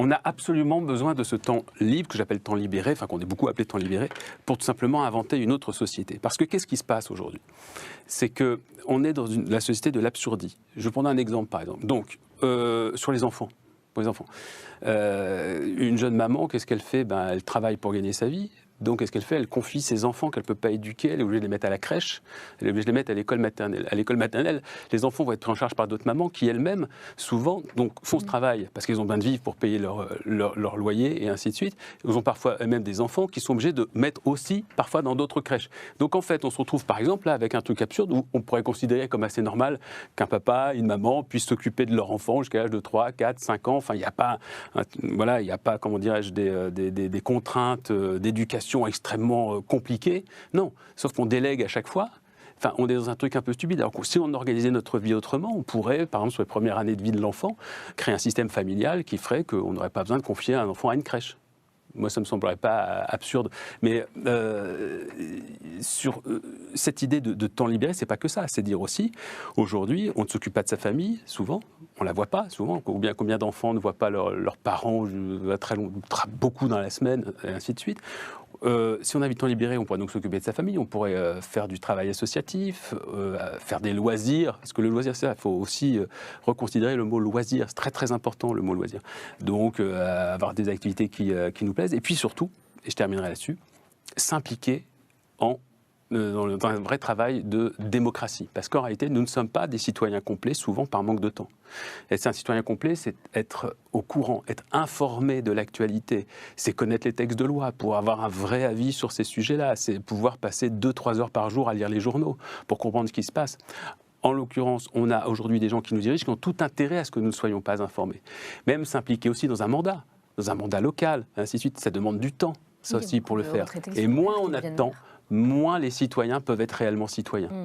On a absolument besoin de ce temps libre, que j'appelle temps libéré, enfin qu'on est beaucoup appelé temps libéré, pour tout simplement inventer une autre société. Parce que qu'est-ce qui se passe aujourd'hui? C'est qu'on est dans la société de l'absurdie. Je vais prendre un exemple, par exemple. Donc, sur les enfants. Pour les enfants. Une jeune maman, qu'est-ce qu'elle fait? Elle travaille pour gagner sa vie. Donc, qu'est-ce qu'elle fait? Elle confie ses enfants qu'elle ne peut pas éduquer, elle est obligée de les mettre à la crèche, elle est obligée de les mettre à l'école maternelle. À l'école maternelle, les enfants vont être pris en charge par d'autres mamans qui, elles-mêmes, souvent, donc, font ce travail parce qu'ils ont besoin de vivre pour payer leur loyer et ainsi de suite. Ils ont parfois eux-mêmes des enfants qui sont obligés de mettre aussi, parfois, dans d'autres crèches. Donc, en fait, on se retrouve, par exemple, là, avec un truc absurde où on pourrait considérer comme assez normal qu'un papa, une maman puissent s'occuper de leur enfant jusqu'à l'âge de 3, 4, 5 ans. Enfin, il n'y a pas, voilà, il n'y a pas, comment dirais-je, des contraintes d'éducation extrêmement compliqué. Non, sauf qu'on délègue à chaque fois. Enfin, on est dans un truc un peu stupide. Alors que si on organisait notre vie autrement, on pourrait, par exemple, sur les premières années de vie de l'enfant, créer un système familial qui ferait qu'on n'aurait pas besoin de confier un enfant à une crèche. Moi, ça ne me semblerait pas absurde. Mais sur cette idée de temps libéré, c'est pas que ça. C'est dire aussi, aujourd'hui, on ne s'occupe pas de sa famille, souvent. On ne la voit pas, souvent. Combien d'enfants ne voient pas leurs parents beaucoup dans la semaine, et ainsi de suite. Si on avait du temps libéré, on pourrait donc s'occuper de sa famille, on pourrait faire du travail associatif, faire des loisirs, parce que le loisir, il faut aussi reconsidérer le mot loisir, c'est très très important le mot loisir. Donc avoir des activités qui nous plaisent, et puis surtout, et je terminerai là-dessus, s'impliquer dans un vrai travail de démocratie. Parce qu'en réalité, nous ne sommes pas des citoyens complets, souvent par manque de temps. Être un citoyen complet, c'est être au courant, être informé de l'actualité, c'est connaître les textes de loi pour avoir un vrai avis sur ces sujets-là, c'est pouvoir passer 2-3 heures par jour à lire les journaux pour comprendre ce qui se passe. En l'occurrence, on a aujourd'hui des gens qui nous dirigent qui ont tout intérêt à ce que nous ne soyons pas informés. Même s'impliquer aussi dans un mandat local, ainsi de suite, ça demande du temps, ça aussi, pour le faire. Et moins on a de temps, moins les citoyens peuvent être réellement citoyens.